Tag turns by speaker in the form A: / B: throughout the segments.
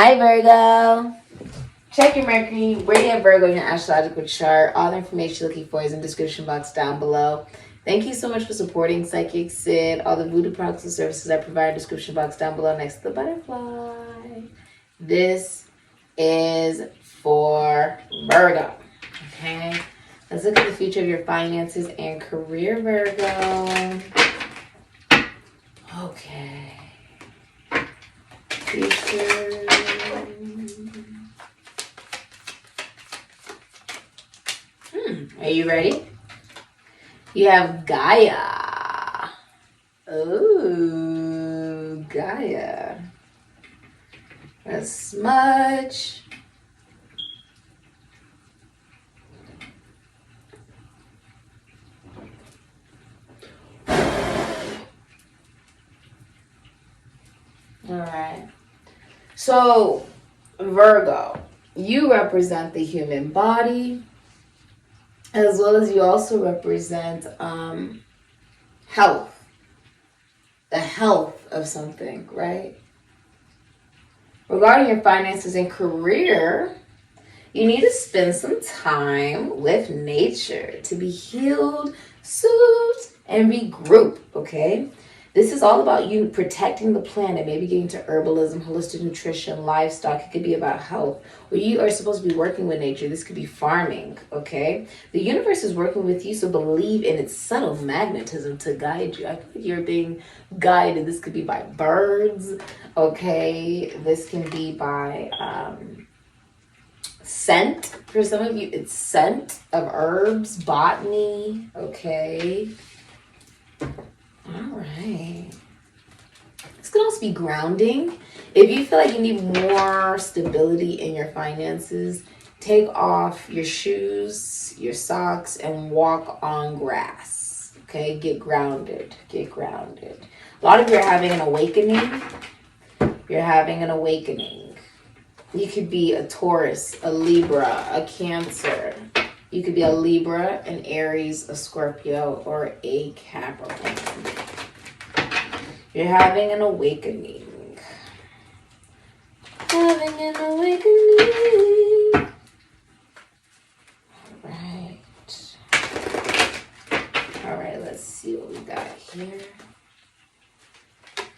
A: Hi, Virgo. Check your Mercury, radiant Virgo in your astrological chart. All the information you're looking for is in the description box down below. Thank you so much for supporting Sikiksyd. All the voodoo products and services I provide in the description box down below next to the butterfly. This is for Virgo. Okay? Let's look at the future of your finances and career, Virgo. Okay. Future. Are you ready? You have Gaia. Ooh, Gaia. A smudge. All right. So, Virgo, you represent the human body, as well as you also represent health, the health of something, right? Regarding your finances and career, you need to spend some time with nature to be healed, soothed, and regroup, okay? This is all about you protecting the planet, maybe getting to herbalism, holistic nutrition, livestock. It could be about health. Or you are supposed to be working with nature. This could be farming, okay? The universe is working with you, so believe in its subtle magnetism to guide you. I feel like you're being guided. This could be by birds, okay? This can be by scent. For some of you, it's scent of herbs, botany, okay? All right. This can also be grounding. If you feel like you need more stability in your finances, take off your shoes, your socks, and walk on grass. Okay, get grounded. Get grounded. A lot of you are having an awakening. You're having an awakening. You could be a Taurus, a Libra, a Cancer. You could be a Libra, an Aries, a Scorpio, or a Capricorn. You're having an awakening. Having an awakening. All right, let's see what we got here.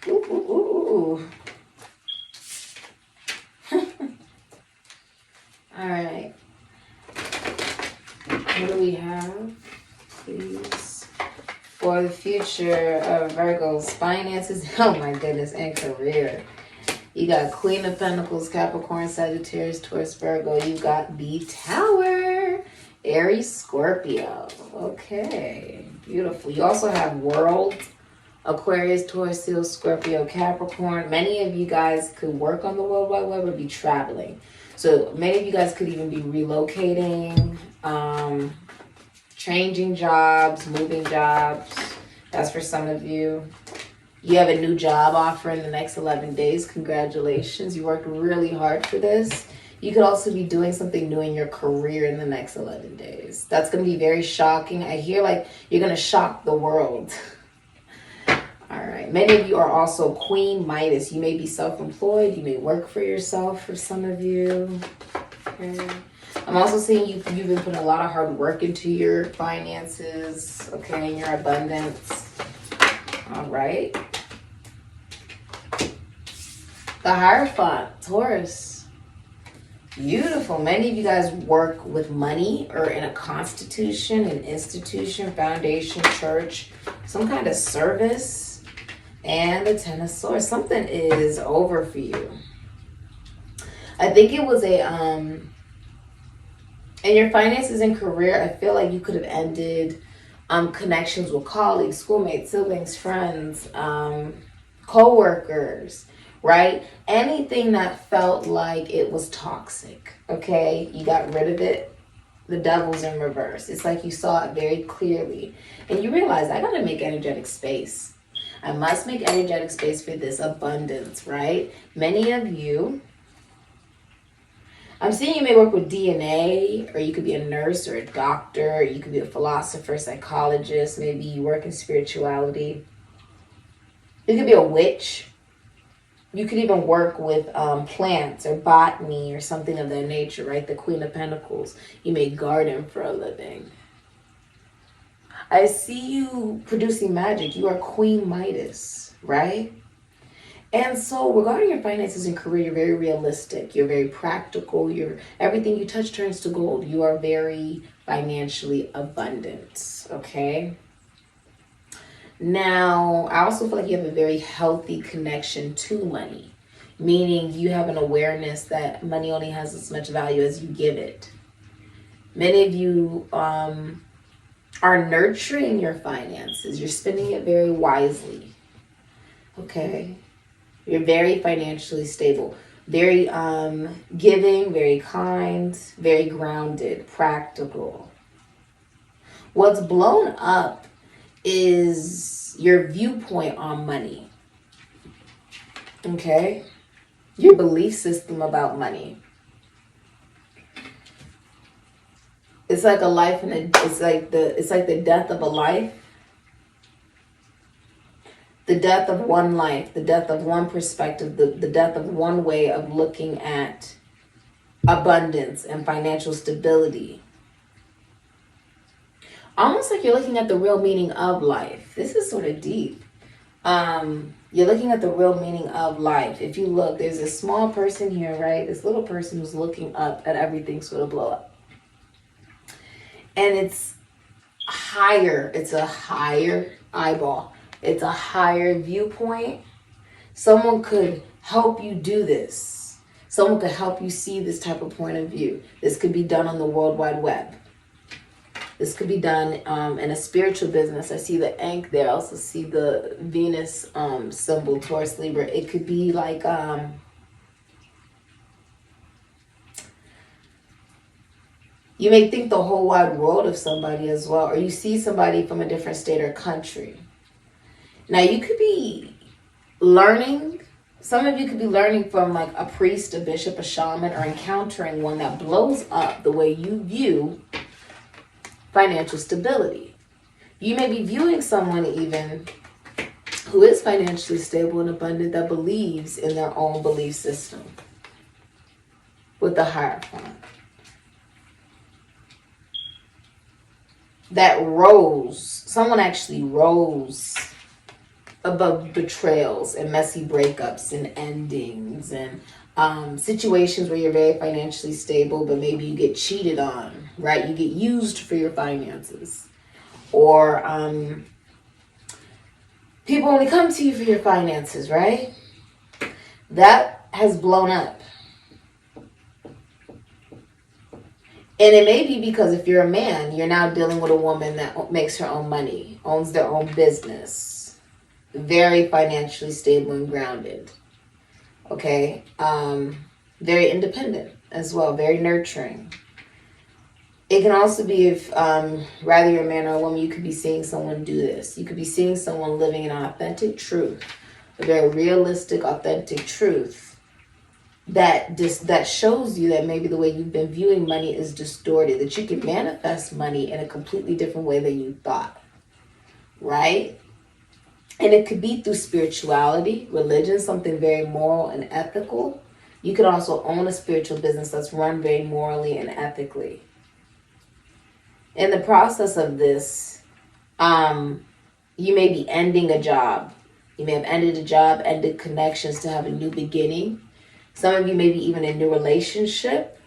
A: Ooh, ooh, ooh. All right. What do we have, please? For the future of Virgo's finances, oh my goodness, and career. You got Queen of Pentacles, Capricorn, Sagittarius, Taurus, Virgo. You got the Tower, Aries, Scorpio. Okay, beautiful. You also have World, Aquarius, Taurus, Seal, Scorpio, Capricorn. Many of you guys could work on the World Wide Web or be traveling. So many of you guys could even be relocating, changing jobs, moving jobs. That's for some of you. You have a new job offer in the next 11 days. Congratulations. You worked really hard for this. You could also be doing something new in your career in the next 11 days. That's going to be very shocking. I hear like you're going to shock the world. All right. Many of you are also Queen Midas. You may be self-employed. You may work for yourself for some of you. Okay. I'm also seeing you've been putting a lot of hard work into your finances, okay, and your abundance. All right. The Hierophant, Taurus. Beautiful. Many of you guys work with money or in a constitution, an institution, foundation, church, some kind of service. And the Ten of Swords. Something is over for you. I think it was in your finances and career, I feel like you could have ended connections with colleagues, schoolmates, siblings, friends, co-workers, right? Anything that felt like it was toxic, okay? You got rid of it. The devil's in reverse. It's like you saw it very clearly. And you realize, I got to make energetic space. I must make energetic space for this abundance, right? Many of you, I'm seeing you may work with DNA, or you could be a nurse or a doctor, or you could be a philosopher, psychologist, maybe you work in spirituality. You could be a witch, You could even work with plants or botany or something of that nature, right? The Queen of Pentacles. You may garden for a living. I see you producing magic. You are Queen Midas, right? And so regarding your finances and career, you're very realistic. You're very practical. Everything you touch turns to gold. You are very financially abundant, okay? Now, I also feel like you have a very healthy connection to money, meaning you have an awareness that money only has as much value as you give it. Many of you are nurturing your finances. You're spending it very wisely, okay? You're very financially stable, very giving, very kind, very grounded, practical. What's blown up is your viewpoint on money, okay? Your belief system about money. It's like a life and it's like the death of a life. The death of one life, the death of one perspective, the death of one way of looking at abundance and financial stability. Almost like you're looking at the real meaning of life. This is sort of deep. You're looking at the real meaning of life. If you look, there's a small person here, right? This little person who's looking up at everything sort of blow up. And it's higher. It's a higher eyeball. It's a higher viewpoint. Someone could help you do this. Someone could help you see this type of point of view. This could be done on the World Wide Web. This could be done in a spiritual business. I see the Ankh there. I also see the Venus symbol, Taurus, Libra. It could be like you may think the whole wide world of somebody as well, or you see somebody from a different state or country. Now, you could be learning, some of you could be learning from like a priest, a bishop, a shaman, or encountering one that blows up the way you view financial stability. You may be viewing someone even who is financially stable and abundant that believes in their own belief system with the Hierophant. That rose, someone actually rose above betrayals and messy breakups and endings and situations where you're very financially stable, but maybe you get cheated on, right? You get used for your finances. Or people only come to you for your finances, right? That has blown up. And it may be because if you're a man, you're now dealing with a woman that makes her own money, owns their own business, very financially stable and grounded. Okay, very independent as well, very nurturing. It can also be if, rather you're a man or a woman, you could be seeing someone do this. You could be seeing someone living an authentic truth, a very realistic, authentic truth that shows you that maybe the way you've been viewing money is distorted, that you can manifest money in a completely different way than you thought, right? And it could be through spirituality, religion, something very moral and ethical. You could also own a spiritual business that's run very morally and ethically. In the process of this, you may be ending a job. You may have ended a job, ended connections to have a new beginning. Some of you may be even in a new relationship.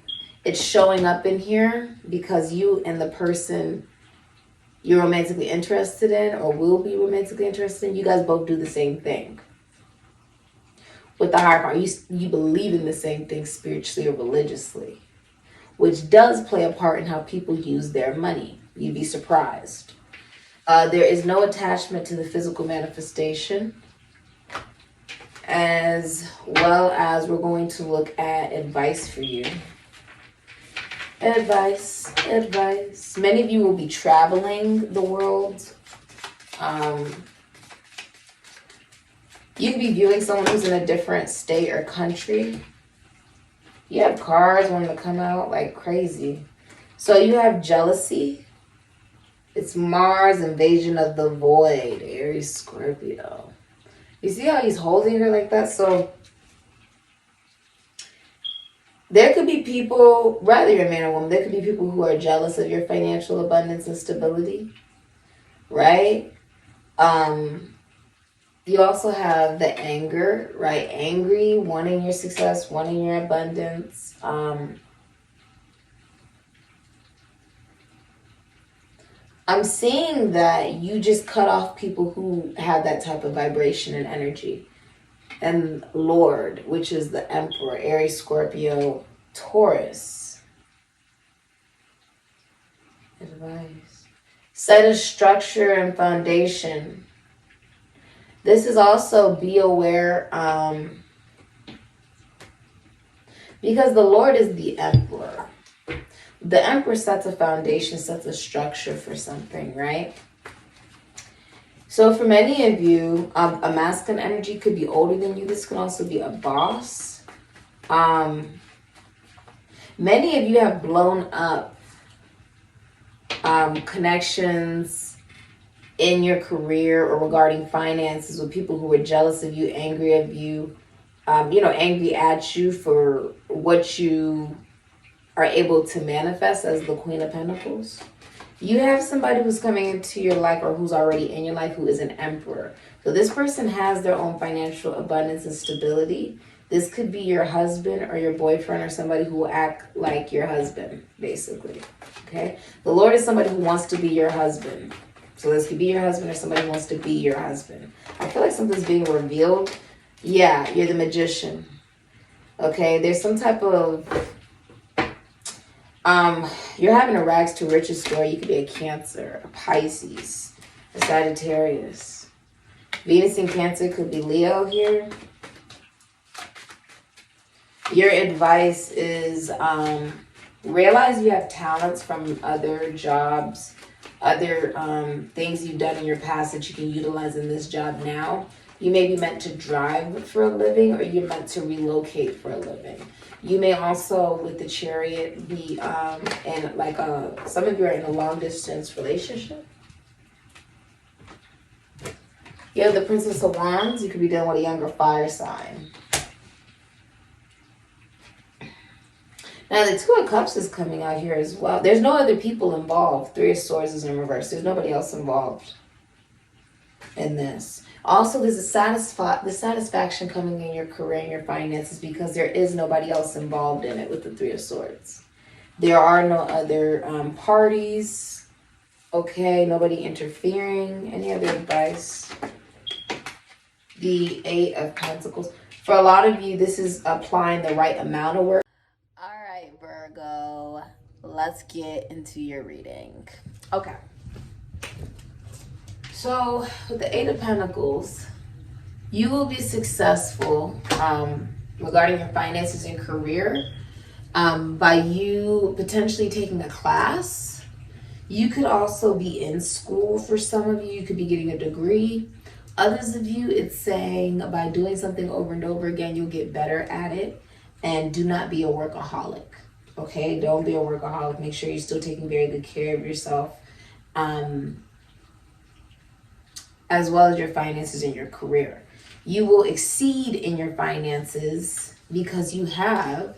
A: It's showing up in here because you and the person you're romantically interested in or will be romantically interested in, you guys both do the same thing. With the Hierophant, you believe in the same thing spiritually or religiously, which does play a part in how people use their money. You'd be surprised. There is no attachment to the physical manifestation, as well as we're going to look at advice for you. Advice. Many of you will be traveling the world. You could be viewing someone who's in a different state or country. You have cards wanting to come out like crazy. So you have jealousy. It's Mars, invasion of the void, Aries, Scorpio. You see how he's holding her like that? So There could be people, whether you're a man or woman, there could be people who are jealous of your financial abundance and stability, right? You also have the anger, right? Angry, wanting your success, wanting your abundance. I'm seeing that you just cut off people who have that type of vibration and energy. And Lord, which is the Emperor, Aries, Scorpio, Taurus. Advice. Set a structure and foundation. This is also be aware, because the Lord is the Emperor. The Emperor sets a foundation, sets a structure for something, right? So for many of you, a masculine energy could be older than you. This can also be a boss. Many of you have blown up connections in your career or regarding finances with people who were jealous of you, angry of you, angry at you for what you are able to manifest as the Queen of Pentacles. You have somebody who's coming into your life or who's already in your life who is an emperor. So this person has their own financial abundance and stability. This could be your husband or your boyfriend or somebody who will act like your husband, basically. Okay? The Lord is somebody who wants to be your husband. So this could be your husband or somebody who wants to be your husband. I feel like something's being revealed. Yeah, you're the magician. Okay? There's some type of... you're having a rags to riches story. You could be a Cancer, a Pisces, a Sagittarius. Venus in Cancer could be Leo here. Your advice is realize you have talents from other jobs, other things you've done in your past that you can utilize in this job now. You may be meant to drive for a living, or you're meant to relocate for a living. You may also, with the Chariot, be in like some of you are in a long distance relationship. You have the Princess of Wands. You could be dealing with a younger fire sign. Now the Two of Cups is coming out here as well. There's no other people involved. Three of Swords is in reverse. There's nobody else involved in this. Also, there's the satisfaction coming in your career and your finances because there is nobody else involved in it with the Three of Swords. There are no other parties. Okay, nobody interfering. Any other advice? The Eight of Pentacles. For a lot of you, this is applying the right amount of work. All right, Virgo, let's get into your reading. Okay. So with the Eight of Pentacles, you will be successful regarding your finances and career by you potentially taking a class. You could also be in school. For some of you, you could be getting a degree. Others of you, it's saying by doing something over and over again, you'll get better at it. And do not be a workaholic, okay? Don't be a workaholic. Make sure you're still taking very good care of yourself, as well as your finances and your career. You will exceed in your finances because you have,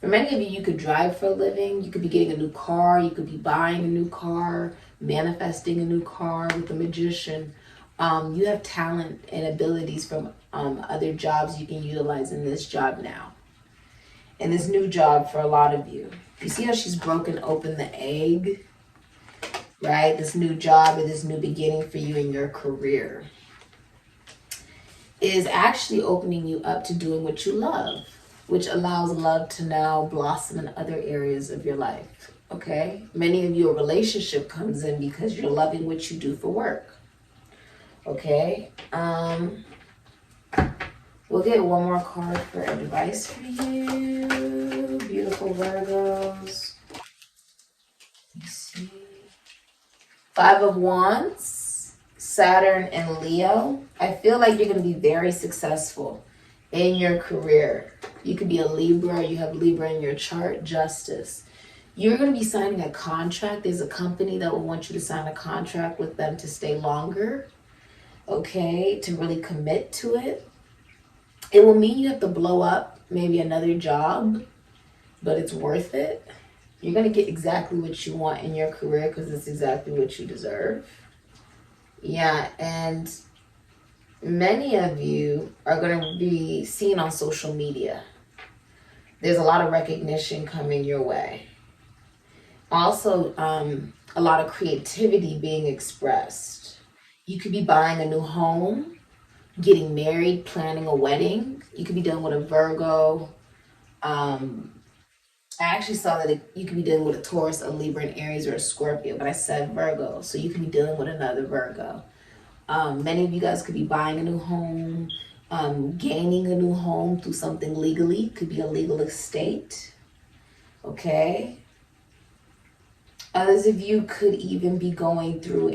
A: for many of you, you could drive for a living. You could be getting a new car. You could be buying a new car, manifesting a new car with a magician. You have talent and abilities from other jobs you can utilize in this job now. And this new job for a lot of you. You see how she's broken open the egg? Right? This new job and this new beginning for you in your career is actually opening you up to doing what you love, which allows love to now blossom in other areas of your life. Okay? Many of you, a relationship comes in because you're loving what you do for work. Okay? We'll get one more card for advice for you, beautiful Virgos. Let's see. Five of Wands, Saturn and Leo. I feel like you're going to be very successful in your career. You could be a Libra. You have Libra in your chart. Justice. You're going to be signing a contract. There's a company that will want you to sign a contract with them to stay longer. Okay, to really commit to it. It will mean you have to blow up maybe another job but it's worth it. You're going to get exactly what you want in your career because it's exactly what you deserve. Yeah, and many of you are going to be seen on social media. There's a lot of recognition coming your way. Also, a lot of creativity being expressed. You could be buying a new home, getting married, planning a wedding. You could be dealing with a Virgo. I actually saw that you could be dealing with a Taurus, a Libra, an Aries, or a Scorpio, but I said Virgo, so you could be dealing with another Virgo. Many of you guys could be buying a new home, gaining a new home through something legally. Could be a legal estate. Okay. Others of you could even be going through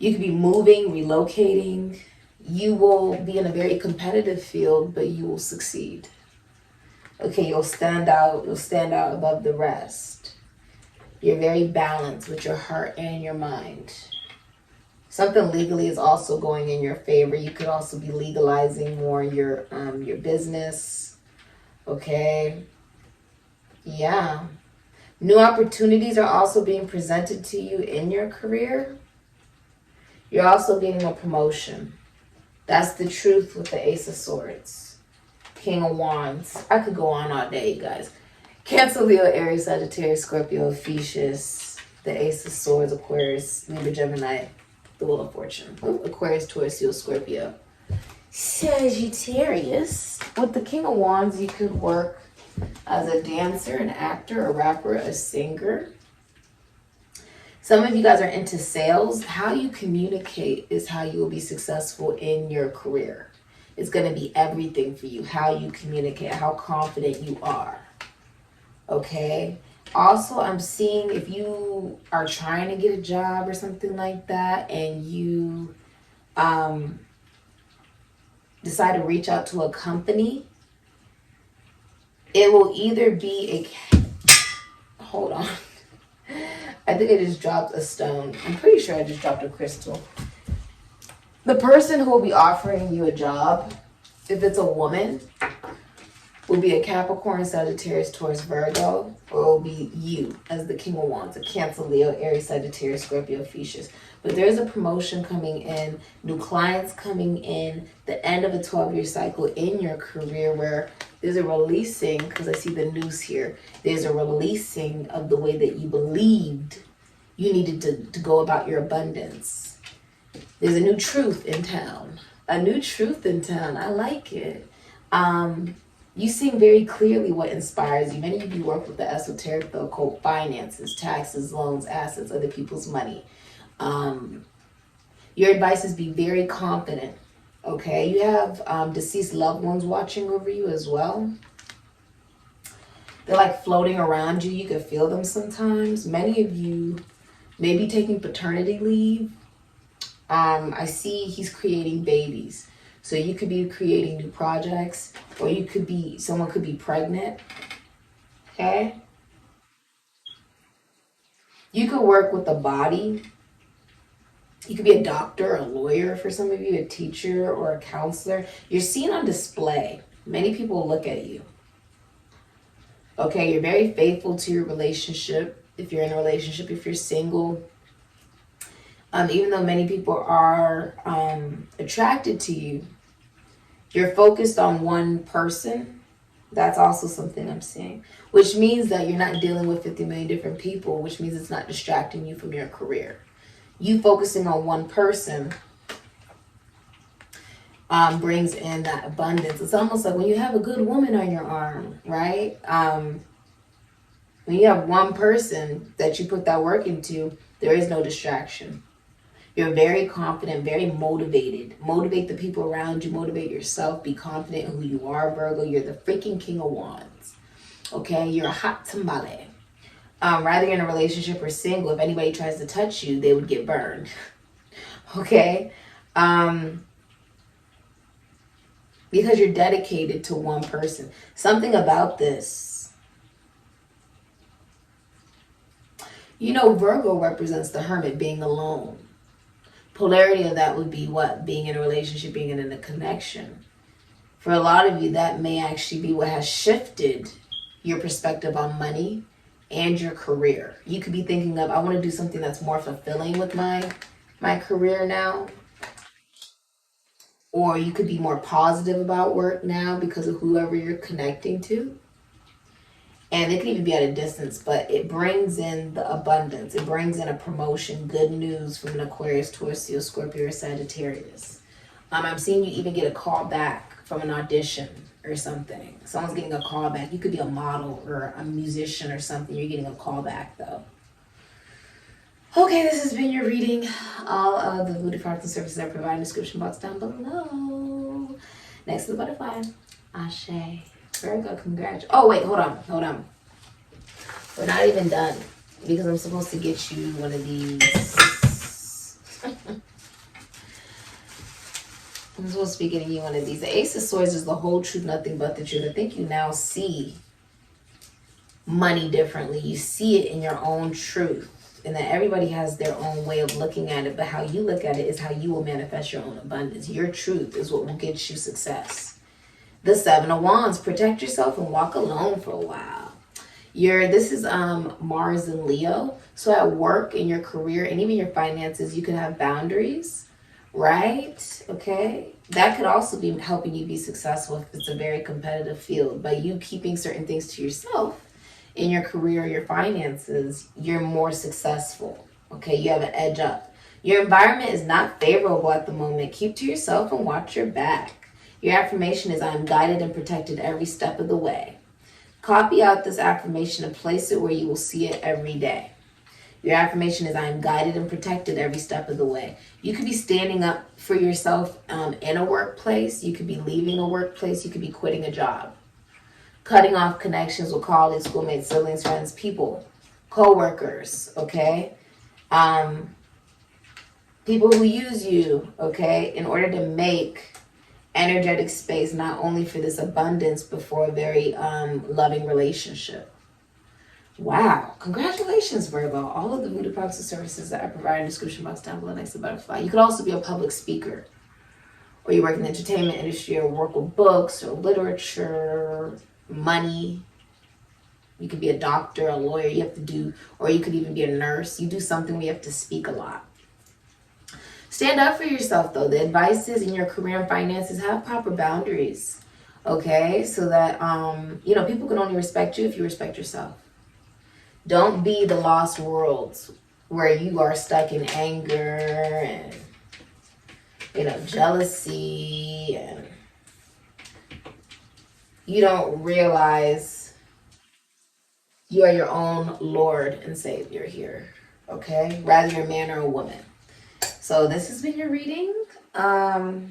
A: you could be moving, relocating. You will be in a very competitive field, but you will succeed. Okay, you'll stand out above the rest. You're very balanced with your heart and your mind. Something legally is also going in your favor. You could also be legalizing more your business. Okay. Yeah. New opportunities are also being presented to you in your career. You're also getting a promotion. That's the truth with the Ace of Swords. King of Wands. I could go on all day, you guys. Cancer, Leo, Aries, Sagittarius, Scorpio, Ophiuchus, the Ace of Swords, Aquarius, Libra, Gemini, the Wheel of Fortune. Aquarius, Taurus, Leo, Scorpio. Sagittarius. With the King of Wands, you could work as a dancer, an actor, a rapper, a singer. Some of you guys are into sales. How you communicate is how you will be successful in your career. It's going to be everything for you. How you communicate, how confident you are. Okay. Also, I'm seeing if you are trying to get a job or something like that and you decide to reach out to a company, it will either be hold on. I think I just dropped a stone. I'm pretty sure I just dropped a crystal. The person who will be offering you a job, if it's a woman, will be a Capricorn, Sagittarius, Taurus, Virgo, or it will be you as the King of Wands, a Cancer, Leo, Aries, Sagittarius, Scorpio, Ophiuchus. But there's a promotion coming in, new clients coming in, the end of a 12-year cycle in your career where there's a releasing, because I see the news here, there's a releasing of the way that you believed you needed to go about your abundance. There's a new truth in town. A new truth in town. I like it. You see very clearly what inspires you. Many of you work with the esoteric, the occult, finances, taxes, loans, assets, other people's money. Your advice is be very confident. Okay, you have deceased loved ones watching over you as well. They're like floating around you. You can feel them sometimes. Many of you may be taking paternity leave. I see he's creating babies. So you could be creating new projects, or you could be, someone could be pregnant. Okay? You could work with the body. You could be a doctor, a lawyer for some of you, a teacher, or a counselor. You're seen on display. Many people look at you. Okay, you're very faithful to your relationship. If you're in a relationship, if you're single. Even though many people are attracted to you, you're focused on one person. That's also something I'm seeing. Which means that you're not dealing with 50 million different people, which means it's not distracting you from your career. You focusing on one person brings in that abundance. It's almost like when you have a good woman on your arm, right? When you have one person that you put that work into, there is no distraction. You're very confident, very motivated. Motivate the people around you, motivate yourself, be confident in who you are, Virgo. You're the freaking King of Wands. Okay, you're a hot tamale. Rather you're in a relationship or single, if anybody tries to touch you, they would get burned. Okay? Because you're dedicated to one person. Something about this. You know, Virgo represents the hermit, being alone. Polarity of that would be what? Being in a relationship, being in a connection. For a lot of you, that may actually be what has shifted your perspective on money and your career. You could be thinking of, I want to do something that's more fulfilling with my career now. Or you could be more positive about work now because of whoever you're connecting to. And it can even be at a distance, but it brings in the abundance. It brings in a promotion, good news from an Aquarius, Taurus, Leo, Scorpio, or Sagittarius. I'm seeing you even get a call back from an audition or something. Someone's getting a call back. You could be a model or a musician or something. You're getting a call back though. Okay, this has been your reading. All of the voodoo products and services are provided in the description box down below. Next to the butterfly, Ashe. Virgo, congrats. Oh, wait, hold on. We're not even done because I'm supposed to get you one of these. I'm supposed to be getting you one of these. The Ace of Swords is the whole truth, nothing but the truth. I think you now see money differently. You see it in your own truth. And that everybody has their own way of looking at it. But how you look at it is how you will manifest your own abundance. Your truth is what will get you success. The Seven of Wands. Protect yourself and walk alone for a while. This is Mars and Leo. So at work, in your career, and even your finances, you can have boundaries. Right? Okay. That could also be helping you be successful if it's a very competitive field. By you keeping certain things to yourself in your career, your finances, you're more successful. Okay. You have an edge up. Your environment is not favorable at the moment. Keep to yourself and watch your back. Your affirmation is, I am guided and protected every step of the way. Copy out this affirmation and place it where you will see it every day. Your affirmation is, I am guided and protected every step of the way. You could be standing up for yourself in a workplace. You could be leaving a workplace. You could be quitting a job. Cutting off connections with colleagues, schoolmates, siblings, friends, people, co-workers, okay? People who use you, okay, in order to make energetic space, not only for this abundance, but for a very loving relationship. Wow. Congratulations, Virgo. All of the voodoo products and services that I provide in the description box down below next to the butterfly. You could also be a public speaker, or you work in the entertainment industry, or work with books or literature, money. You could be a doctor, a lawyer. You have to do, or you could even be a nurse. You do something where you have to speak a lot. Stand up for yourself, though. The advice is, in your career and finances, have proper boundaries, okay? So that, people can only respect you if you respect yourself. Don't be the lost worlds where you are stuck in anger and, jealousy, and you don't realize you are your own Lord and Savior here, okay? Rather you're a man or a woman. So this has been your reading. All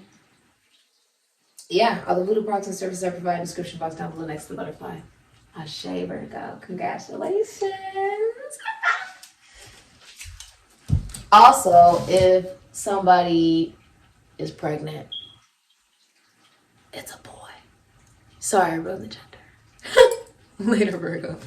A: the voodoo products and services are provided in the description box down below next to the butterfly. Ashe, Virgo. Congratulations. Also, if somebody is pregnant, it's a boy. Sorry, I ruined the gender. Later, Virgo.